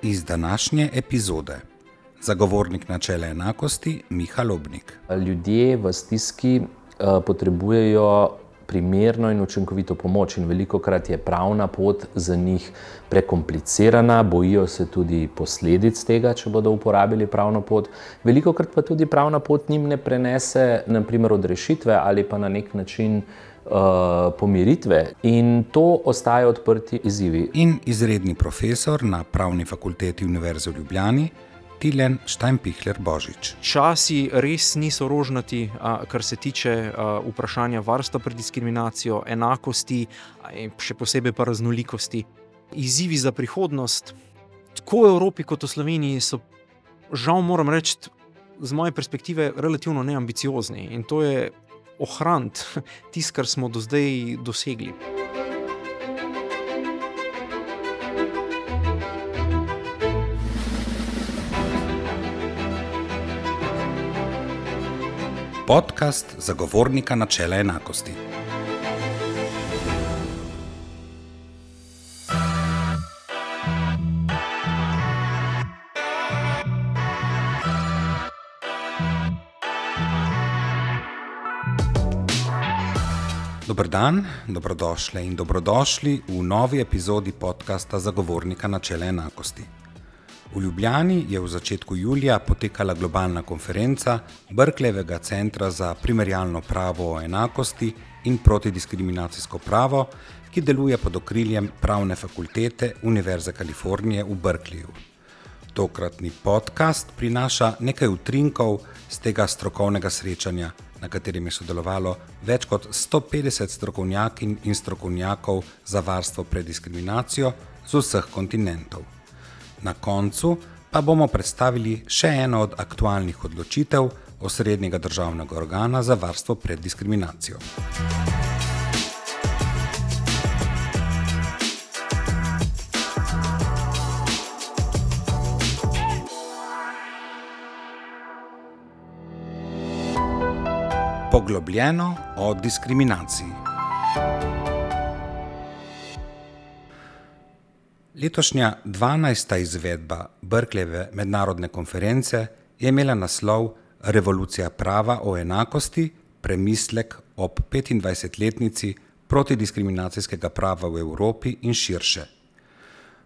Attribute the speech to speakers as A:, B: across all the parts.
A: iz današnje epizode. Zagovornik načela enakosti Miha Lobnik.
B: Ljudje v stiski potrebujejo primerno in učinkovito pomoč in velikokrat je pravna pot za njih prekomplicirana, bojijo se tudi posledic tega, če bodo uporabili pravno pot. Velikokrat pa tudi pravna pot njim ne prenese na primer odrešitve ali pa na nek način pomiritve in to ostaje odprti izzivi.
A: In izredni profesor na Pravni fakulteti Univerze v Ljubljani, Tilen Štajnpihler-Božič.
C: Časi res niso rožnati, kar se tiče vprašanja varstva pred diskriminacijo, enakosti, še posebej pa raznolikosti. Izzivi za prihodnost, tako v Evropi kot v Sloveniji, so, žal moram reči, z moje perspektive relativno neambiciozni in to je ohraniti tisto, kar smo do zdaj dosegli.
A: Podcast Zagovornika načela enakosti. Dober dan, dobrodošle in dobrodošli v novi epizodi podcasta Zagovornika načela enakosti. V Ljubljani je v začetku julija potekala globalna konferenca Berkeleyjevega centra za primerjalno pravo o enakosti in protidiskriminacijsko pravo, ki deluje pod okriljem Pravne fakultete Univerze Kalifornije v Berkeleyju. Tokratni podcast prinaša nekaj utrinkov z tega strokovnega srečanja, na katerem je sodelovalo več kot 150 strokovnjakinj in strokovnjakov za varstvo pred diskriminacijo z vseh kontinentov. Na koncu pa bomo predstavili še eno od aktualnih odločitev osrednjega državnega organa za varstvo pred diskriminacijo. Poglobljeno o diskriminaciji. Letošnja 12. izvedba Berkeleyjeve mednarodne konference je imela naslov Revolucija prava o enakosti, premislek ob 25-letnici protidiskriminacijskega prava v Evropi in širše.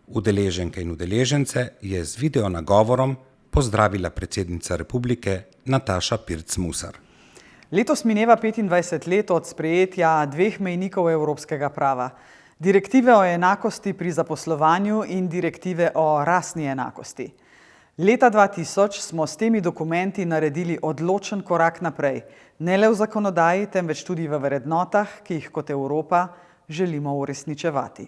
A: Udeleženke in udeležence je z video nagovorom pozdravila predsednica republike Nataša Pirc Musar.
D: Letos mineva 25 let od sprejetja dveh mejnikov evropskega prava. Direktive o enakosti pri zaposlovanju in direktive o rasni enakosti. Leta 2000 smo s temi dokumenti naredili odločen korak naprej, ne le v zakonodaji, temveč tudi v vrednotah, ki jih kot Evropa želimo uresničevati.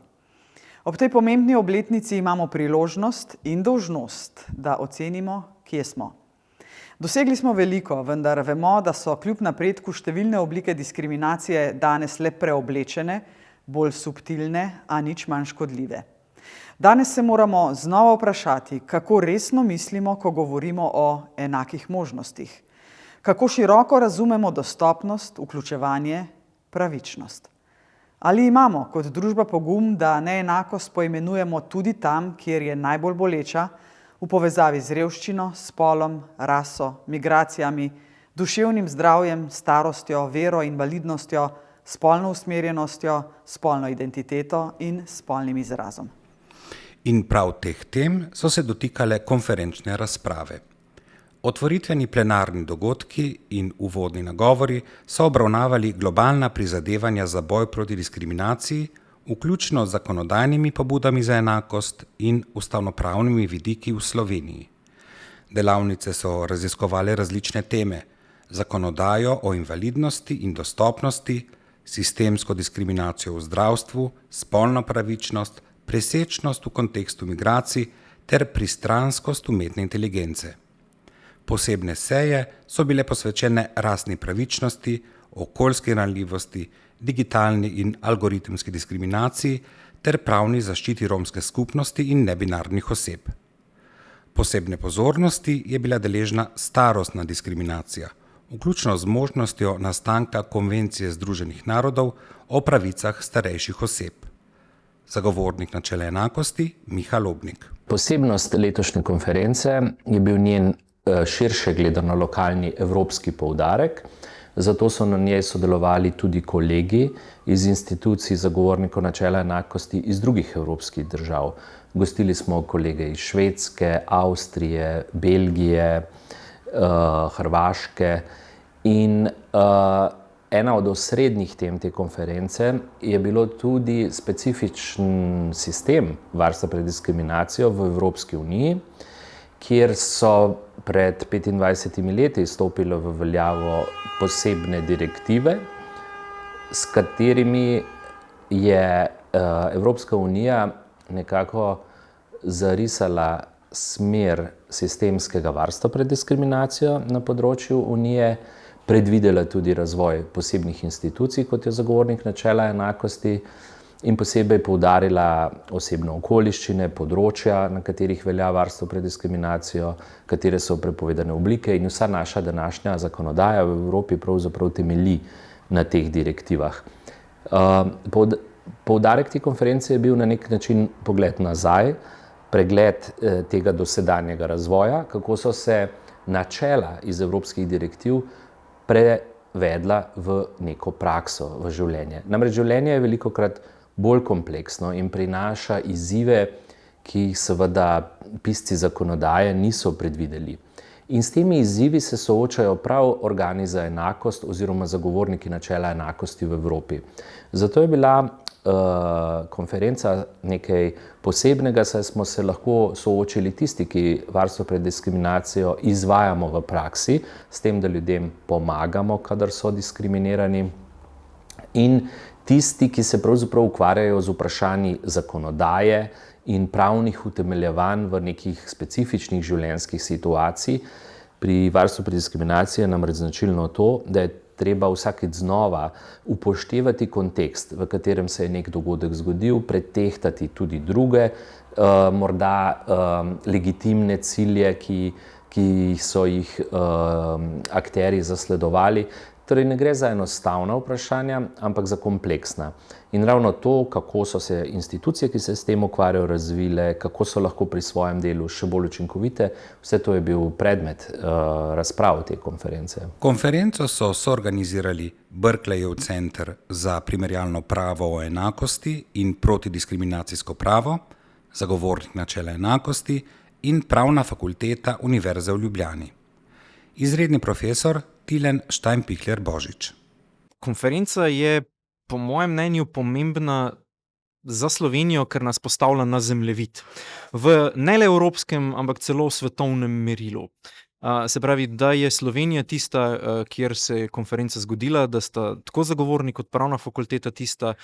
D: Ob tej pomembni obletnici imamo priložnost in dolžnost, da ocenimo, kje smo. Dosegli smo veliko, vendar vemo, da so kljub napredku številne oblike diskriminacije danes le preoblečene, bolj subtilne, a nič manj škodljive. Danes se moramo znova vprašati, kako resno mislimo, ko govorimo o enakih možnostih. Kako široko razumemo dostopnost, vključevanje, pravičnost. Ali imamo kot družba pogum, da neenakost poimenujemo tudi tam, kjer je najbolj boleča, v povezavi z revščino, spolom, raso, migracijami, duševnim zdravjem, starostjo, vero, invalidnostjo, spolno usmerjenostjo, spolno identiteto in spolnim izrazom.
A: In prav teh tem so se dotikale konferenčne razprave. Otvoritveni plenarni dogodki in uvodni nagovori so obravnavali globalna prizadevanja za boj proti diskriminaciji, vključno z zakonodajnimi pobudami za enakost in ustavnopravnimi vidiki v Sloveniji. Delavnice so raziskovale različne teme: zakonodajo o invalidnosti in dostopnosti, sistemsko diskriminacijo v zdravstvu, spolno pravičnost, presečnost v kontekstu migracij ter pristranskost umetne inteligence. Posebne seje so bile posvečene rasni pravičnosti, okoljski ranljivosti, digitalni in algoritemski diskriminaciji ter pravni zaščiti romske skupnosti in nebinarnih oseb. Posebne pozornosti je bila deležna starostna diskriminacija, vključno z možnostjo nastanka Konvencije Združenih narodov o pravicah starejših oseb. zagovornik načela enakosti Miha Lobnik.
B: Posebnost letošnje konference je bil njen širše gledano lokalni evropski poudarek, zato so na njej sodelovali tudi kolegi iz institucij zagovornikov načela enakosti iz drugih evropskih držav. Gostili smo kolege iz Švedske, Avstrije, Belgije, Hrvaške in ena od osrednjih tem te konference je bilo tudi specifičen sistem varstva pred diskriminacijo v Evropski uniji, kjer so pred 25 leti stopile v veljavo posebne direktive, s katerimi je Evropska unija nekako zarisala smer sistemskega varstva pred diskriminacijo na področju unije, predvidela tudi razvoj posebnih institucij, kot je zagovornik načela enakosti, in posebej poudarila osebne okoliščine, področja, na katerih velja varstvo pred diskriminacijo, katere so prepovedane oblike, in vsa naša današnja zakonodaja v Evropi pravzaprav temelji na teh direktivah. Poudarek te konference je bil na nek način pogled nazaj, pregled tega dosedanjega razvoja, kako so se načela iz evropskih direktiv prevedla v neko prakso, v življenje. Namreč življenje je velikokrat bolj kompleksno in prinaša izzive, ki jih seveda pisci zakonodaje niso predvideli. In s temi izzivi se soočajo prav organi za enakost oziroma zagovorniki načela enakosti v Evropi. Zato je bila konferenca nekaj posebnega, saj smo se lahko soočili tisti, ki varstvo pred diskriminacijo izvajamo v praksi, s tem, da ljudem pomagamo, kadar so diskriminirani, in tisti, ki se pravzaprav ukvarjajo z vprašanji zakonodaje in pravnih utemeljevanj v nekih specifičnih življenjskih situacij. Pri varstvu pred diskriminacijo je namreč značilno to, da je treba vsakič znova upoštevati kontekst, v katerem se je nek dogodek zgodil, pretehtati tudi druge, morda legitimne cilje, ki so jih akterji zasledovali. Torej ne gre za enostavna vprašanja, ampak za kompleksna. In ravno to, kako so se institucije, ki se s tem ukvarjajo, razvile, kako so lahko pri svojem delu še bolj učinkovite, vse to je bil predmet razprav te konference.
A: Konferenco so soorganizirali Berkeleyjev center za primerjalno pravo o enakosti in protidiskriminacijsko pravo, zagovornik načela enakosti in Pravna fakulteta Univerze v Ljubljani. Izredni profesor Tilen Štajnpihler-Božič.
C: Konferenca je po mojem mnenju pomembna za Slovenijo, ker nas postavlja na zemljevid. V ne le evropskem, ampak celo svetovnem merilu. Se pravi, da je Slovenija tista, kjer se je konferenca zgodila, da sta tako zagovornik kot Pravna fakulteta tista,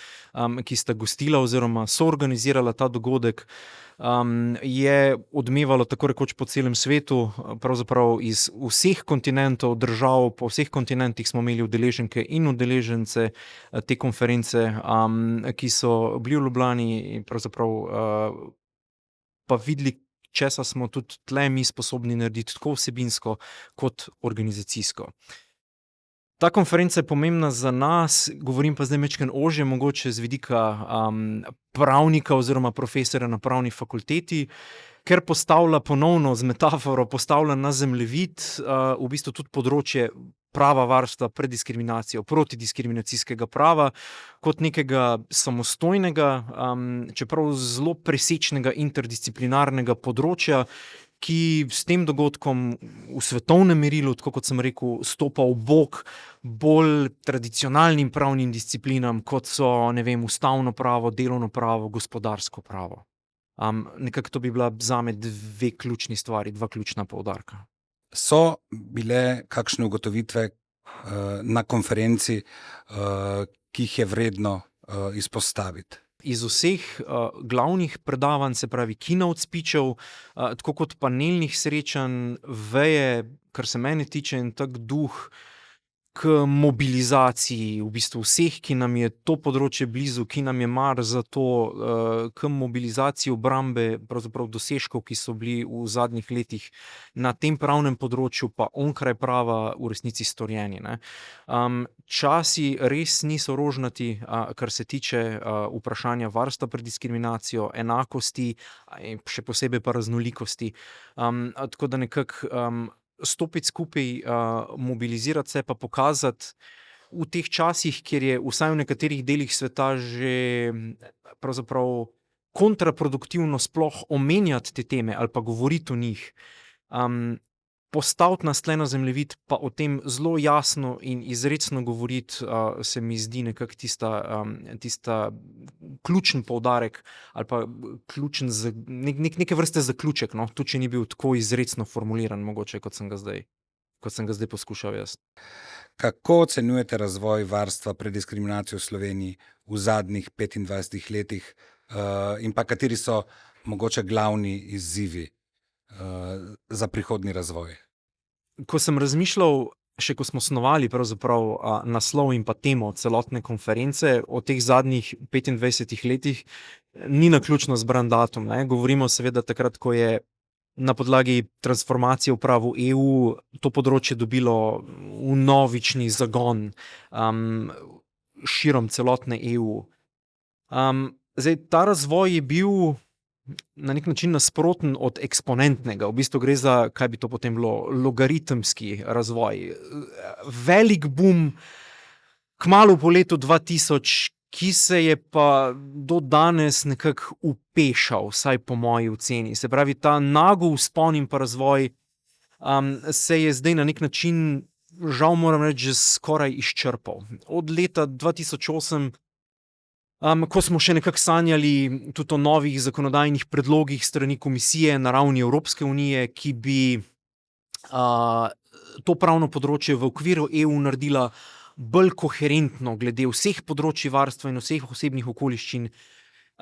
C: ki sta gostila oziroma soorganizirala ta dogodek, je odmevalo tako rekoč po celem svetu, pravzaprav iz vseh kontinentov, držav, po vseh kontinentih smo imeli udeleženke in udeležence te konference, ki so bili v Ljubljani in pravzaprav pa videli, česa smo tudi tle mi sposobni narediti tako vsebinsko kot organizacijsko. Ta konferenca je pomembna za nas, govorim pa zdaj majčkeno ožje, mogoče z vidika pravnika oziroma profesorja na Pravni fakulteti, ker postavlja ponovno z metaforo, postavlja na zemljevid v bistvu tudi področje prava varstva pred diskriminacijo, protidiskriminacijskega prava, kot nekega samostojnega, čeprav zelo presečnega interdisciplinarnega področja, ki s tem dogodkom v svetovnem merilu, tako kot sem rekel, stopa v bok bolj tradicionalnim pravnim disciplinam, kot so, ne vem, ustavno pravo, delovno pravo, gospodarsko pravo. Nekako to bi bila zame dve ključni stvari, dva ključna poudarka.
A: So bile kakšne ugotovitve na konferenci, ki jih je vredno izpostaviti?
C: Iz vseh glavnih predavanj, se pravi keynote speechov, tako kot panelnih srečanj, veje, kar se mene tiče, en tak duh k mobilizaciji v bistvu vseh, ki nam je to področje blizu, ki nam je mar za to, k mobilizaciji obrambe pravzaprav dosežkov, ki so bili v zadnjih letih na tem pravnem področju pa onkraj prava v resnici storjeni, ne. Časi res niso rožnati, kar se tiče, vprašanja varstva pred diskriminacijo, enakosti, in še posebej pa raznolikosti. Tako da nekako, stopiti skupaj, mobilizirati se pa pokazati v teh časih, kjer je vsaj v nekaterih delih sveta že pravzaprav kontraproduktivno sploh omenjati te teme ali pa govoriti o njih. Postaviti nas tule na zemljevid pa o tem zelo jasno in izrecno govoriti, se mi zdi nekako tista ključen poudarek ali pa ključen neke vrste zaključek, no, tudi če ni bil tako izrecno formuliran mogoče, kot sem ga zdaj poskušal jaz.
A: Kako ocenjujete razvoj varstva pred diskriminacijo v Sloveniji v zadnjih 25 letih, in pa kateri so mogoče glavni izzivi, za prihodnji razvoj?
C: Ko sem razmišljal, še ko smo snovali pravzaprav, naslov in pa temo celotne konference o teh zadnjih 25 letih, ni naključno izbran datum, ne. Govorimo seveda takrat, ko je na podlagi transformacije v pravu EU to področje dobilo vnovični zagon, širom celotne EU. Zdaj ta razvoj je bil na nek način nasproten od eksponentnega. V bistvu gre za, kaj bi to potem bilo, logaritemski razvoj. Velik boom kmalu po letu 2000, ki se je pa do danes nekako upešal, vsaj po moji oceni. Se pravi, ta nagel vzpon in pa razvoj, se je zdaj na nek način, žal moram reči, že skoraj izčrpal. Od leta 2008, ko smo še nekako sanjali tudi o novih zakonodajnih predlogih strani komisije na ravni Evropske unije, ki bi, to pravno področje v okviru EU naredila bolj koherentno glede vseh področij varstva in vseh osebnih okoliščin.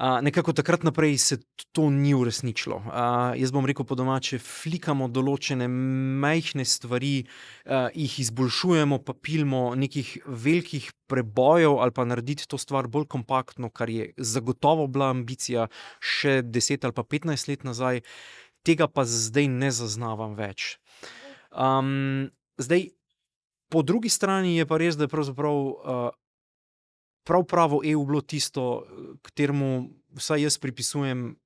C: Nekako takrat naprej se to ni uresničilo. Jaz bom rekel po domače, flikamo določene majhne stvari, jih izboljšujemo, pa pilimo, nekih velikih prebojev ali pa narediti to stvar bolj kompaktno, kar je zagotovo bila ambicija še 10 ali pa 15 let nazaj, tega pa zdaj ne zaznavam več. Zdaj, po drugi strani je pa res, da je pravzaprav, prav pravo EU bilo tisto, kateremu vsaj jaz pripisujem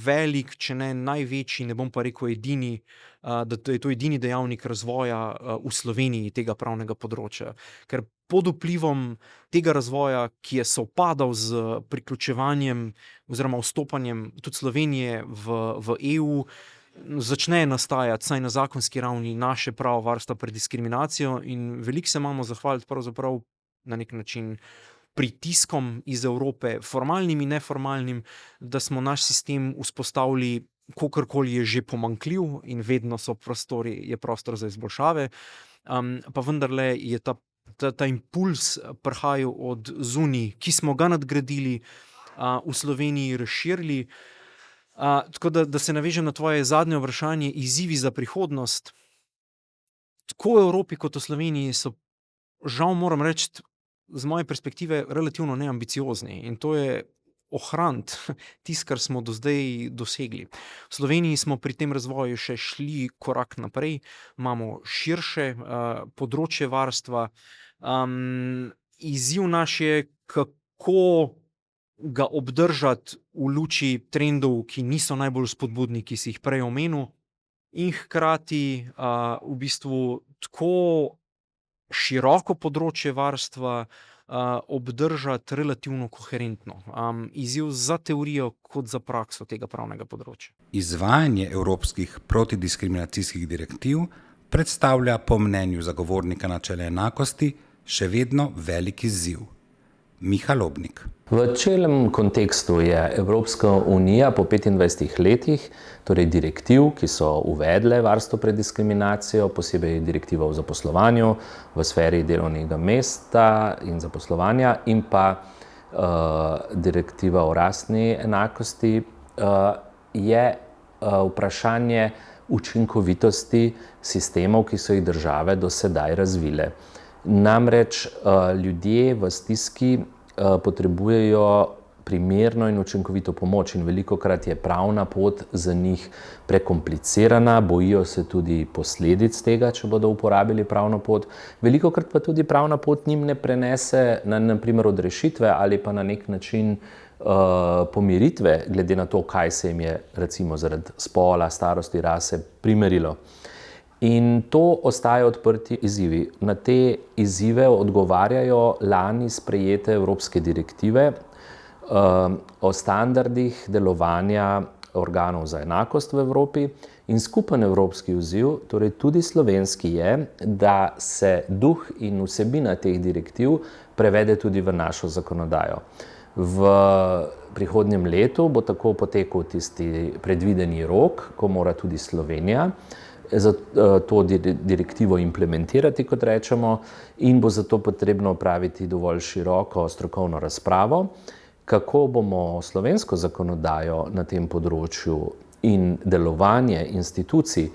C: velik, če ne največji, ne bom pa rekel edini, da je to edini dejavnik razvoja, v Sloveniji tega pravnega področja. Ker pod vplivom tega razvoja, ki je sovpadal z priključevanjem oziroma vstopanjem tudi Slovenije v EU, začne nastajati, vsaj na zakonski ravni, naše pravo varstva pred diskriminacijo in veliko se imamo zahvaliti pravzaprav na nek način pritiskom iz Evrope, formalnim in neformalnim, da smo naš sistem vzpostavili, kakorkoli je že pomanjkljiv in vedno je prostor za izboljšave, pa vendarle je ta impuls prihajal od zunaj, ki smo ga nadgradili, v Sloveniji razširili. Tako da se navežem na tvoje zadnje vprašanje, izzivi za prihodnost. Tako v Evropi kot v Sloveniji so, žal moram reči, z moje perspektive relativno neambiciozni in to je ohraniti tisto, kar smo do zdaj dosegli. V Sloveniji smo pri tem razvoju še šli korak naprej, imamo širše, področje varstva. Izziv naš je, kako ga obdržati v luči trendov, ki niso najbolj spodbudni, ki si jih prej omenil, in hkrati, v bistvu tako široko področje varstva, obdržati relativno koherentno. Izziv za teorijo kot za prakso tega pravnega področja.
A: Izvajanje evropskih protidiskriminacijskih direktiv predstavlja po mnenju zagovornika načela enakosti še vedno velik izziv. Miha Lobnik.
B: V celem kontekstu je Evropska unija po 25 letih, torej direktiv, ki so uvedle varstvo pred diskriminacijo, posebej direktiva o zaposlovanju v sferi delovnega mesta in zaposlovanja in pa direktiva o rasni enakosti, je vprašanje učinkovitosti sistemov, ki so jih države do sedaj razvile. Namreč ljudje v stiski potrebujejo primerno in učinkovito pomoč in velikokrat je pravna pot za njih prekomplicirana, bojijo se tudi posledic tega, če bodo uporabili pravno pot. Velikokrat pa tudi pravna pot njim ne prenese na primer odrešitve ali pa na nek način pomiritve, glede na to, kaj se jim je recimo zaradi spola, starosti, rase primerilo. In to ostajajo odprti izzivi. Na te izzive odgovarjajo lani sprejete evropske direktive o standardih delovanja organov za enakost v Evropi in skupen evropski izziv, torej tudi slovenski, je, da se duh in vsebina teh direktiv prevede tudi v našo zakonodajo. V prihodnjem letu bo tako potekel tisti predvideni rok, ko mora tudi Slovenija za to direktivo implementirati, kot rečemo, in bo zato potrebno opraviti dovolj široko strokovno razpravo, kako bomo slovensko zakonodajo na tem področju in delovanje institucij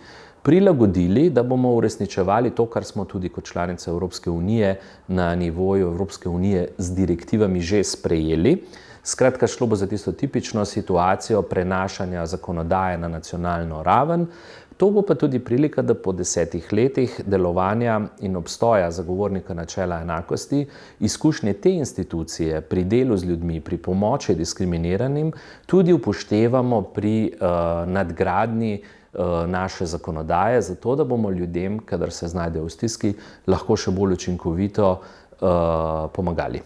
B: prilagodili, da bomo uresničevali to, kar smo tudi kot članica Evropske unije na nivoju Evropske unije z direktivami že sprejeli. Skratka, šlo bo za tisto tipično situacijo prenašanja zakonodaje na nacionalno raven. To bo pa tudi prilika, da po 10 letih delovanja in obstoja zagovornika načela enakosti izkušnje te institucije pri delu z ljudmi, pri pomoči diskriminiranim, tudi upoštevamo pri nadgradnji naše zakonodaje, zato da bomo ljudem, kadar se znajdejo v stiski, lahko še bolj učinkovito pomagali.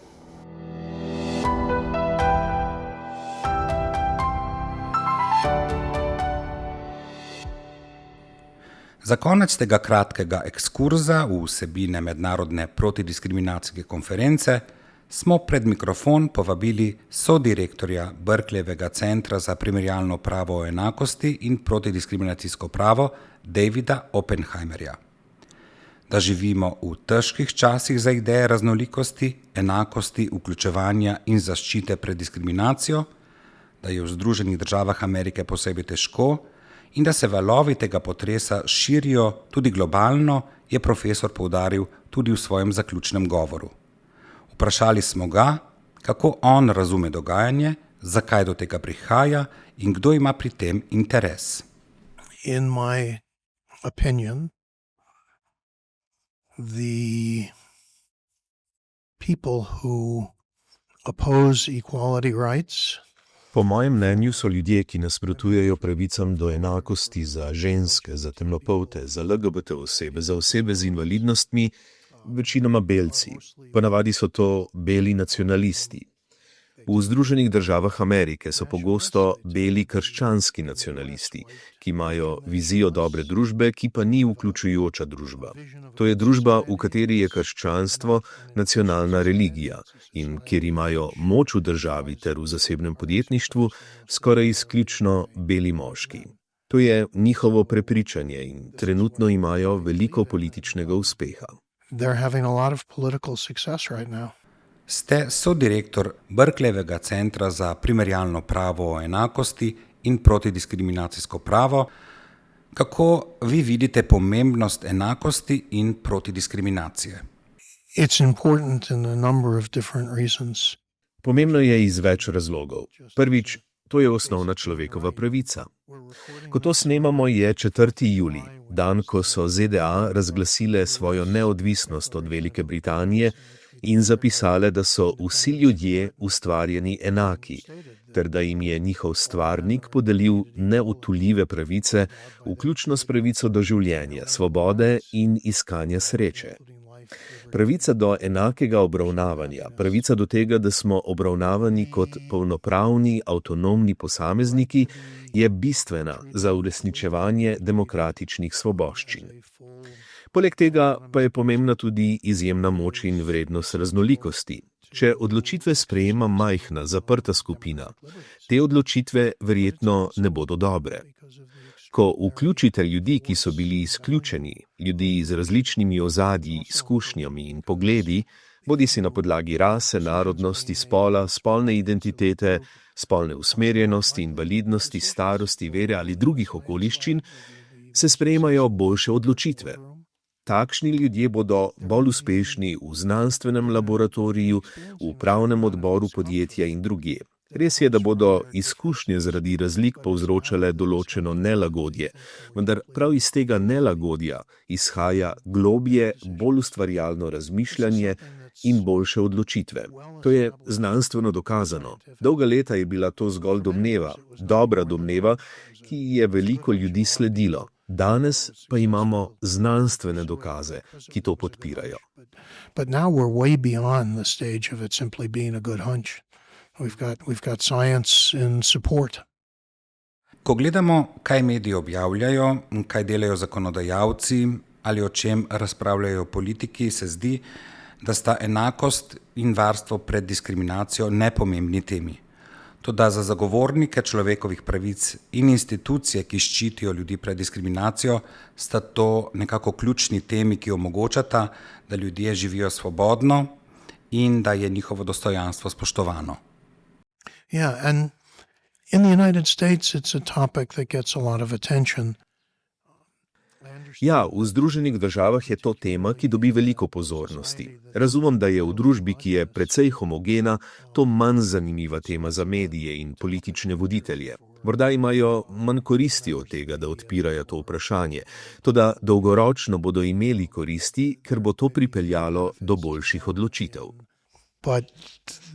A: Za konec tega kratkega ekskurza v vsebine mednarodne protidiskriminacijske konference smo pred mikrofon povabili sodirektorja Berkeleyjevega centra za primerjalno pravo o enakosti in protidiskriminacijsko pravo Davida Oppenheimerja. Da živimo v težkih časih za ideje raznolikosti, enakosti, vključevanja in zaščite pred diskriminacijo, da je v Združenih državah Amerike posebej težko in da se valovi tega potresa širijo tudi globalno, je profesor poudaril tudi v svojem zaključnem govoru. Vprašali smo ga, kako on razume dogajanje, zakaj do tega prihaja in kdo ima pri tem interes.
E: In my opinion, the people who oppose equality rights
F: Po mojem mnenju so ljudje, ki nasprotujejo pravicam do enakosti za ženske, za temnopolte, za LGBT osebe, za osebe z invalidnostmi, večinoma belci. Ponavadi so to beli nacionalisti. V Združenih državah Amerike so pogosto beli krščanski nacionalisti, ki imajo vizijo dobre družbe, ki pa ni vključujoča družba. To je družba, v kateri je krščanstvo nacionalna religija in kjer imajo moč v državi ter v zasebnem podjetništvu skoraj izključno beli moški. To je njihovo prepričanje in trenutno imajo veliko političnega uspeha.
E: They're having a lot of political success right now.
A: Ste sodirektor Berkeleyjevega centra za primerjalno pravo o enakosti in protidiskriminacijsko pravo. Kako vi vidite pomembnost enakosti in protidiskriminacije?
E: It's important in a number of different reasons.
F: Pomembno je iz več razlogov. Prvič, to je osnovna človekova pravica. Ko to snemamo, je 4. julij, dan, ko so ZDA razglasile svojo neodvisnost od Velike Britanije in zapisale, da so vsi ljudje ustvarjeni enaki, ter da jim je njihov stvarnik podelil neodtujljive pravice, vključno s pravico do življenja, svobode in iskanja sreče. Pravica do enakega obravnavanja, pravica do tega, da smo obravnavani kot polnopravni, avtonomni posamezniki, je bistvena za uresničevanje demokratičnih svoboščin. Poleg tega pa je pomembna tudi izjemna moč in vrednost raznolikosti. Če odločitve sprejema majhna, zaprta skupina, te odločitve verjetno ne bodo dobre. Ko vključite ljudi, ki so bili izključeni, ljudi z različnimi ozadji, izkušnjami in pogledi, bodisi na podlagi rase, narodnosti, spola, spolne identitete, spolne usmerjenosti, invalidnosti, starosti, vere ali drugih okoliščin, se sprejemajo boljše odločitve. Takšni ljudje bodo bolj uspešni v znanstvenem laboratoriju, v upravnem odboru podjetja in drugje. Res je, da bodo izkušnje zaradi razlik povzročale določeno nelagodje, vendar prav iz tega nelagodja izhaja globje, bolj ustvarjalno razmišljanje in boljše odločitve. To je znanstveno dokazano. Dolga leta je bila to zgolj domneva, dobra domneva, ki je veliko ljudi sledilo. Danes pa imamo znanstvene dokaze, ki to podpirajo.
E: But now we're way beyond the stage of it simply being a good hunch. We've got science in support.
A: Ko gledamo, kaj mediji objavljajo, kaj delajo zakonodajalci ali o čem razpravljajo politiki, se zdi, da sta enakost in varstvo pred diskriminacijo nepomembni temi. Toda za zagovornike človekovih pravic in institucije, ki ščitijo ljudi pred diskriminacijo, sta to nekako ključni temi, ki omogočata, da ljudje živijo svobodno in da je njihovo dostojanstvo spoštovano.
E: Yeah, and in the United States, it's a topic that gets a lot of attention.
F: Ja, v Združenih državah je to tema, ki dobi veliko pozornosti. Razumem, da je v družbi, ki je precej homogena, to manj zanimiva tema za medije in politične voditelje. Morda imajo manj koristi od tega, da odpirajo to vprašanje. Toda dolgoročno bodo imeli koristi, ker bo to pripeljalo do boljših odločitev.
E: But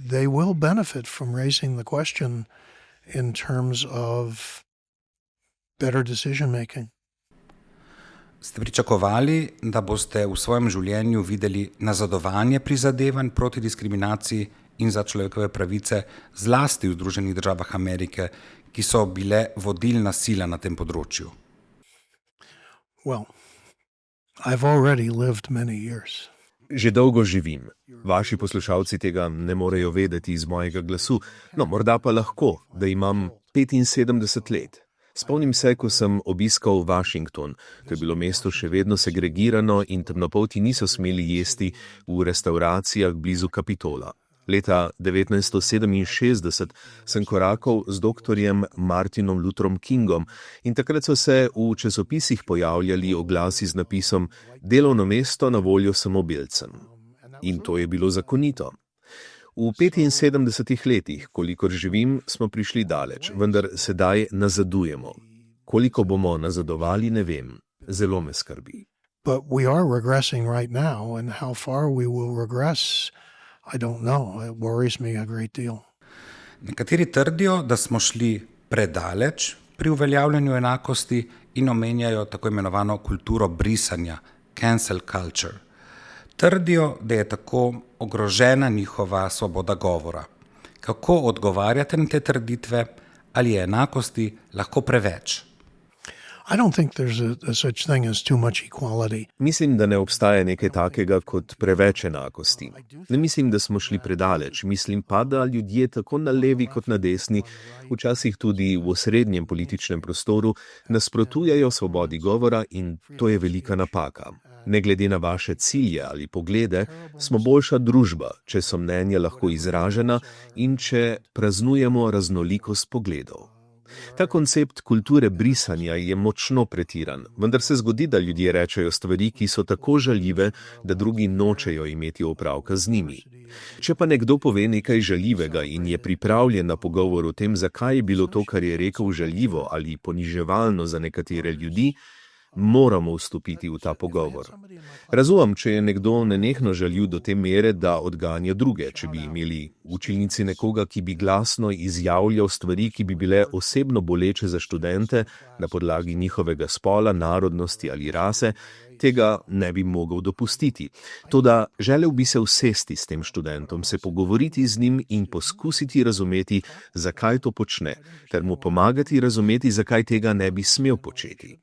E: they will benefit from raising the question in terms of better decision making.
A: Ste pričakovali, da boste v svojem življenju videli nazadovanje prizadevanj proti diskriminaciji in za človekove pravice, zlasti v Združenih državah Amerike, ki so bile vodilna sila na tem področju?
E: Well, I've already lived many years.
F: Že dolgo živim. Vaši poslušalci tega ne morejo vedeti iz mojega glasu, no morda pa lahko, da imam 75 let. Spomnim se, ko sem obiskal Washington. To je bilo mesto še vedno segregirano in temnopolti niso smeli jesti v restavracijah blizu Kapitola. Leta 1967 sem korakal z doktorjem Martinom Lutherom Kingom in takrat so se v časopisih pojavljali oglasi z napisom "Delovno mesto na voljo samo belcem". In to je bilo zakonito. V 75 letih, kolikor živim, smo prišli daleč, vendar sedaj nazadujemo. Koliko bomo nazadovali, ne vem. Zelo me skrbi.
E: But we are regressing right now, and how far we will regress, I don't know. It worries me a great deal.
A: Nekateri trdijo, da smo šli predaleč pri uveljavljanju enakosti in omenjajo tako imenovano kulturo brisanja, cancel culture. Trdijo, da je tako ogrožena njihova svoboda govora. Kako odgovarjate na te trditve, ali je enakosti lahko preveč?
E: I don't think there's a such thing as too much equality.
F: Mislim, da ne obstaja nekaj takega kot preveč enakosti. Ne mislim, da smo šli predaleč. Mislim pa, da ljudje tako na levi kot na desni, včasih tudi v osrednjem političnem prostoru, nasprotujejo svobodi govora in to je velika napaka. Ne glede na vaše cilje ali poglede, smo boljša družba, če so mnenja lahko izražena in če praznujemo raznolikost pogledov. Ta koncept kulture brisanja je močno pretiran, vendar se zgodi, da ljudje rečejo stvari, ki so tako žaljive, da drugi nočejo imeti opravka z njimi. Če pa nekdo pove nekaj žaljivega in je pripravljen na pogovor o tem, zakaj je bilo to, kar je rekel, žaljivo ali poniževalno za nekatere ljudi, moramo vstopiti v ta pogovor. Razumem, če je nekdo nenehno žaljiv do te mere, da odganja druge, če bi imeli v učilnici nekoga, ki bi glasno izjavljal stvari, ki bi bile osebno boleče za študente na podlagi njihovega spola, narodnosti ali rase, tega ne bi mogel dopustiti. Toda želel bi se usesti s tem študentom, se pogovoriti z njim in poskusiti razumeti, zakaj to počne, ter mu pomagati razumeti, zakaj tega ne bi smel početi.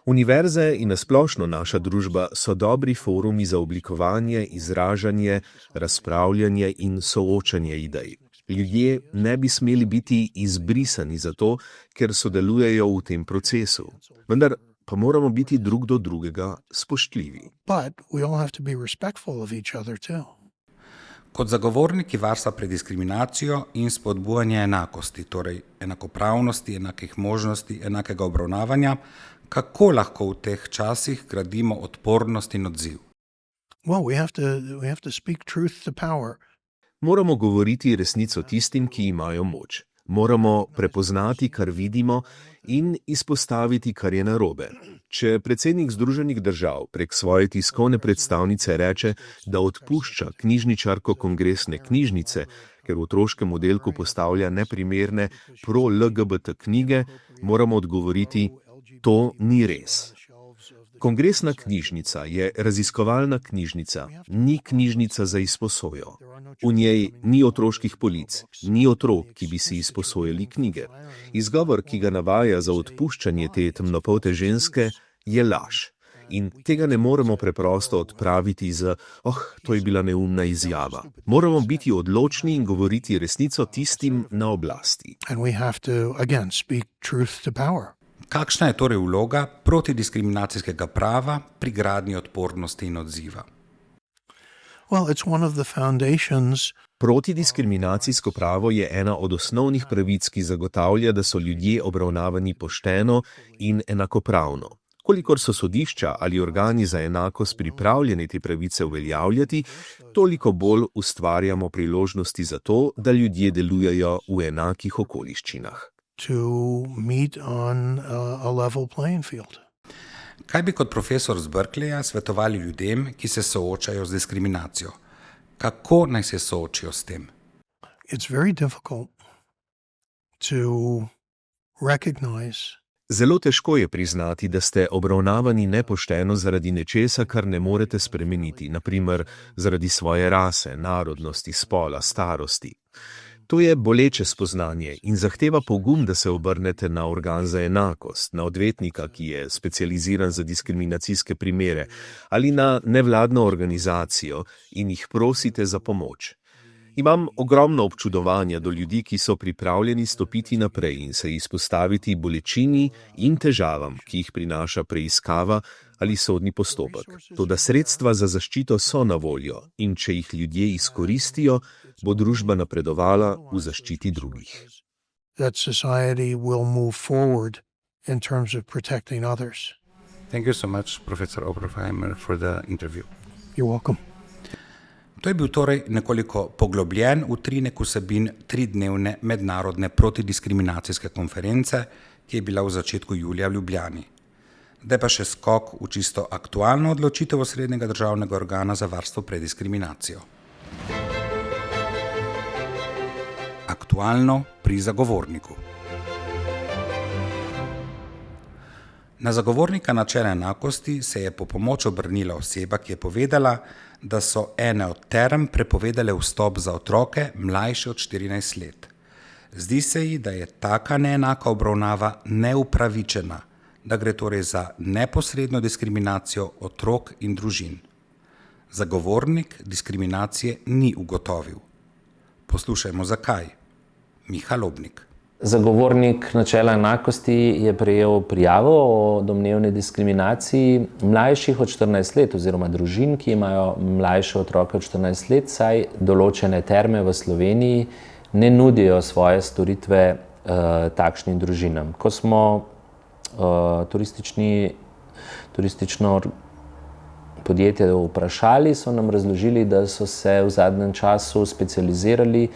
F: Univerze in nasplošno naša družba so dobri forumi za oblikovanje, izražanje, razpravljanje in soočanje idej. Ljudje ne bi smeli biti izbrisani zato, ker sodelujejo v tem procesu. Vendar pa moramo biti drug do drugega spoštljivi.
E: But we all have to be respectful of each other too.
A: Kot zagovorniki varstva pred diskriminacijo in spodbujanja enakosti, torej enakopravnosti, enakih možnosti, enakega obravnavanja, Kako lahko v teh časih gradimo odpornost in odziv?
E: Well, we have to speak truth to power.
F: Moramo govoriti resnico tistim, ki imajo moč. Moramo prepoznati, kar vidimo, in izpostaviti, kar je narobe. Če predsednik Združenih držav prek svoje tiskovne predstavnice reče, da odpušča knjižničarko kongresne knjižnice, ker v otroškem oddelku postavlja neprimerne pro-LGBT knjige, moramo odgovoriti, to ni res. Kongresna knjižnica je raziskovalna knjižnica, ni knjižnica za izposojo. V njej ni otroških polic, ni otrok, ki bi si izposojali knjige. Izgovor, ki ga navaja za odpuščanje te temnopolte ženske, je laž. In tega ne moremo preprosto odpraviti z, to je bila neumna izjava. Moramo biti odločni in govoriti resnico tistim na oblasti.
E: And we have to, again, speak truth to power.
A: Kakšna je torej vloga protidiskriminacijskega prava pri gradnji odpornosti in odziva?
E: Well, it's one of the foundations.
F: Protidiskriminacijsko pravo je ena od osnovnih pravic, ki zagotavlja, da so ljudje obravnavani pošteno in enakopravno. Kolikor so sodišča ali organi za enakost pripravljeni te pravice uveljavljati, toliko bolj ustvarjamo priložnosti za to, da ljudje delujejo v enakih okoliščinah.
E: To meet on a level playing field.
A: Kaj bi kot profesor z Berkeleyja svetovali ljudem, ki se soočajo z diskriminacijo? Kako naj se soočijo s tem?
E: It's very difficult to recognize.
F: Zelo težko je priznati, da ste obravnavani nepošteno zaradi nečesa, kar ne morete spremeniti, naprimer zaradi svoje rase, narodnosti, spola, starosti. To je boleče spoznanje in zahteva pogum, da se obrnete na organ za enakost, na odvetnika, ki je specializiran za diskriminacijske primere, ali na nevladno organizacijo in jih prosite za pomoč. Imam ogromno občudovanja do ljudi, ki so pripravljeni stopiti naprej in se izpostaviti bolečini in težavam, ki jih prinaša preiskava ali sodni postopek. Toda sredstva za zaščito so na voljo in če jih ljudje izkoristijo, bo družba napredovala v zaščiti drugih.
E: That society will move forward in terms of protecting others.
A: Thank you so much, Professor Oppenheimer, for the interview.
E: You're welcome.
A: To je bil torej nekoliko poglobljen utrinek vsebin 3-dnevne mednarodne protidiskriminacijske konference, ki je bila v začetku julija v Ljubljani. Zdaj pa še skok v čisto aktualno odločitev osrednjega državnega organa za varstvo pred diskriminacijo. Aktualno pri zagovorniku. Na zagovornika načela enakosti se je po pomoč obrnila oseba, ki je povedala, da so ene od term prepovedale vstop za otroke mlajše od 14 let. Zdi se ji, da je taka neenaka obravnava neupravičena, da gre torej za neposredno diskriminacijo otrok in družin. Zagovornik diskriminacije ni ugotovil. Poslušajmo zakaj. Miha Lobnik.
B: Zagovornik načela enakosti je prejel prijavo o domnevni diskriminaciji mlajših od 14 let oziroma družin, ki imajo mlajše otroke od 14 let, saj določene terme v Sloveniji ne nudijo svoje storitve takšnim družinam. Ko smo turistično podjetje vprašali, so nam razložili, da so se v zadnjem času specializirali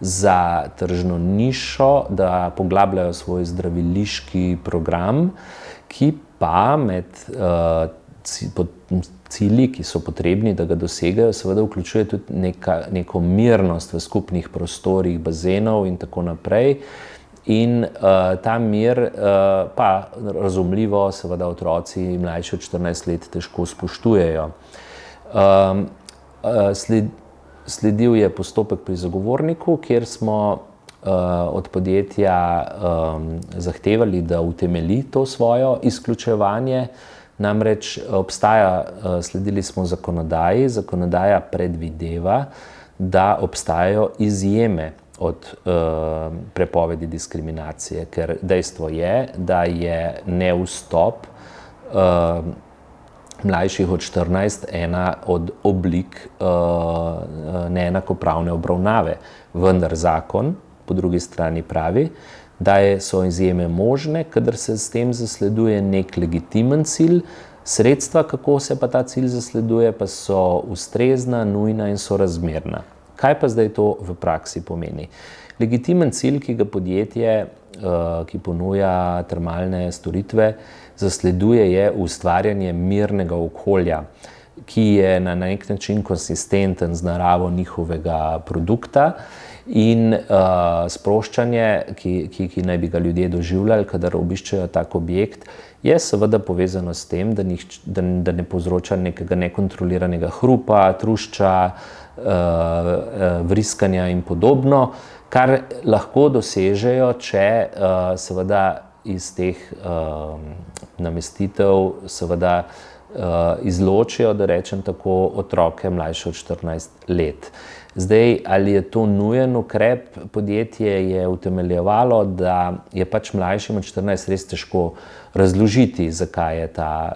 B: za tržno nišo, da poglabljajo svoj zdraviliški program, ki pa med cilji, ki so potrebni, da ga dosegajo, seveda vključuje tudi neko mirnost v skupnih prostorih, bazenov in tako naprej. In ta mir pa razumljivo seveda otroci mlajši od 14 let težko spoštujejo. Sledil je postopek pri zagovorniku, kjer smo od podjetja zahtevali, da utemelji to svoje izključevanje. Namreč sledili smo zakonodaji. Zakonodaja predvideva, da obstajajo izjeme od prepovedi diskriminacije, ker dejstvo je, da je nevstop mlajših od 14 ena od oblik neenakopravne obravnave. Vendar zakon po drugi strani pravi, da so izjeme možne, kadar se s tem zasleduje nek legitimen cilj, sredstva, kako se pa ta cilj zasleduje, pa so ustrezna, nujna in sorazmerna. Kaj pa zdaj to v praksi pomeni? Legitimen cilj, ki ga podjetje, ki ponuja termalne storitve, zasleduje, je ustvarjanje mirnega okolja, ki je na nek način konsistenten z naravo njihovega produkta in sproščanje, ki naj bi ga ljudje doživljali, kadar obiščejo tak objekt, je seveda povezano s tem, da ne povzroča nekega nekontroliranega hrupa, trušča, vriskanja in podobno, kar lahko dosežejo, če seveda iz teh namestitev seveda izločijo, da rečem tako, otroke mlajše od 14 let. Zdaj, ali je to nujen ukrep? Podjetje je utemeljevalo, da je pač mlajšim od 14 res težko razložiti, zakaj je ta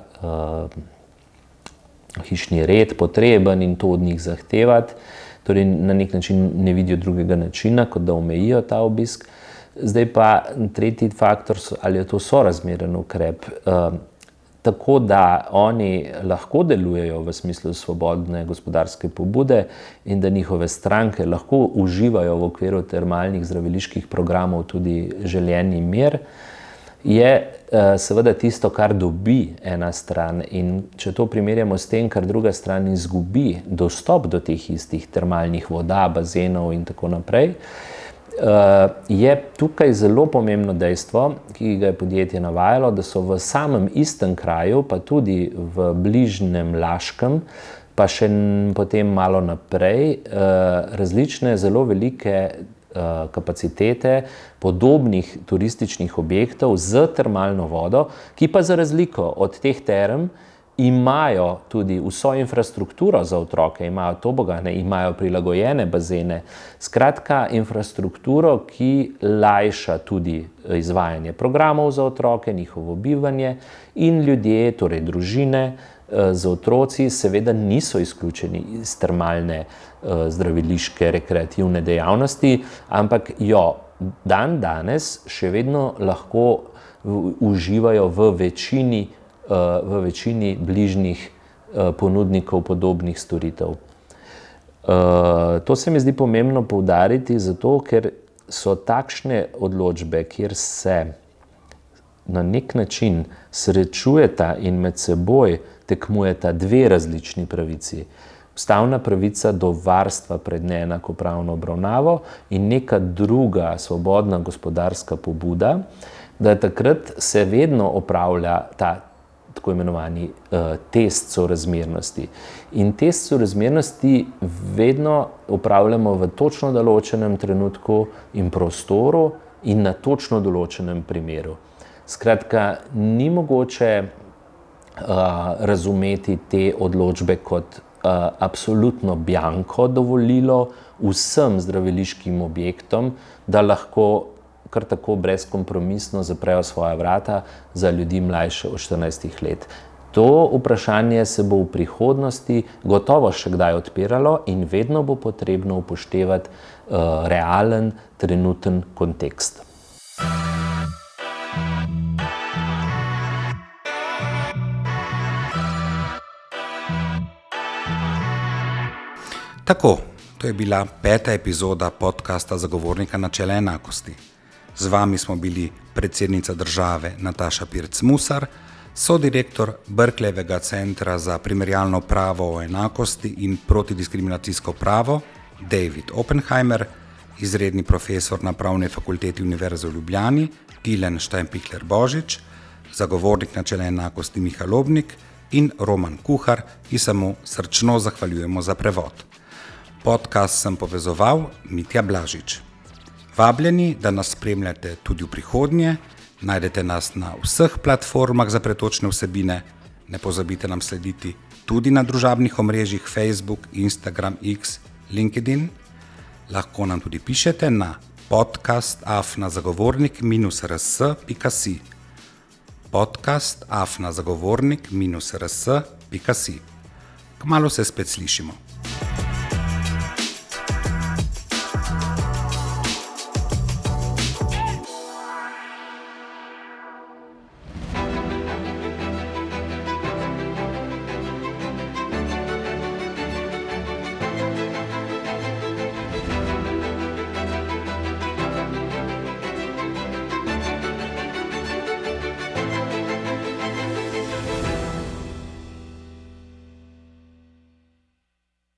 B: hišni red potreben in to od njih zahtevati. Torej, na nek način ne vidijo drugega načina, kot da omejijo ta obisk. Zdaj pa tretji faktor, ali je to sorazmeren ukrep. Tako da oni lahko delujejo v smislu svobodne gospodarske pobude in da njihove stranke lahko uživajo v okviru termalnih zdraviliških programov tudi željeni mir, je seveda tisto, kar dobi ena stran. In če to primerjamo s tem, kar druga stran izgubi, dostop do teh istih termalnih voda, bazenov in tako naprej, je tukaj zelo pomembno dejstvo, ki ga je podjetje navajalo, da so v samem istem kraju, pa tudi v bližnjem Laškem, pa še potem malo naprej, različne zelo velike kapacitete podobnih turističnih objektov z termalno vodo, ki pa za razliko od teh term imajo tudi vso infrastrukturo za otroke, imajo tobogane, imajo prilagojene bazene. Skratka, infrastrukturo, ki lajša tudi izvajanje programov za otroke, njihovo bivanje in ljudje, torej družine z otroci, seveda niso izključeni iz termalne zdraviliške rekreativne dejavnosti, ampak jo danes še vedno lahko uživajo v večini bližnjih ponudnikov podobnih storitev. To se mi zdi pomembno poudariti, zato ker so takšne odločbe, kjer se na nek način srečujeta in med seboj tekmujeta dve različni pravici. Ustavna pravica do varstva pred neenakopravno obravnavo in neka druga svobodna gospodarska pobuda, da takrat se vedno opravlja ta tako imenovani test sorazmernosti. In test sorazmernosti vedno opravljamo v točno določenem trenutku in prostoru in na točno določenem primeru. Skratka, ni mogoče razumeti te odločbe kot absolutno bianko dovolilo vsem zdraviliškim objektom, da lahko kar tako brezkompromisno zaprejo svoja vrata za ljudi mlajše od 14 let. To vprašanje se bo v prihodnosti gotovo še kdaj odpiralo in vedno bo potrebno upoštevati realen, trenuten kontekst.
A: Tako, to je bila 5. epizoda podcasta Zagovornika načela enakosti. Z vami smo bili predsednica države Nataša Pirc-Musar, sodirektor Berkeleyjevega centra za primerjalno pravo o enakosti in protidiskriminacijsko pravo David Oppenheimer, izredni profesor na Pravni fakulteti Univerze v Ljubljani Tilen Štajnpikler-Božič, zagovornik načela enakosti Miha Lobnik in Roman Kuhar, ki se mu srčno zahvaljujemo za prevod. Podcast sem povezoval Mitja Blažič. Vabljeni, da nas spremljate tudi v prihodnje, najdete nas na vseh platformah za pretočne vsebine, ne pozabite nam slediti tudi na družabnih omrežjih Facebook, Instagram, X, LinkedIn. Lahko nam tudi pišete na podcast@zagovornik-rs.si podcast@zagovornik-rs.si. Kmalu se spet slišimo.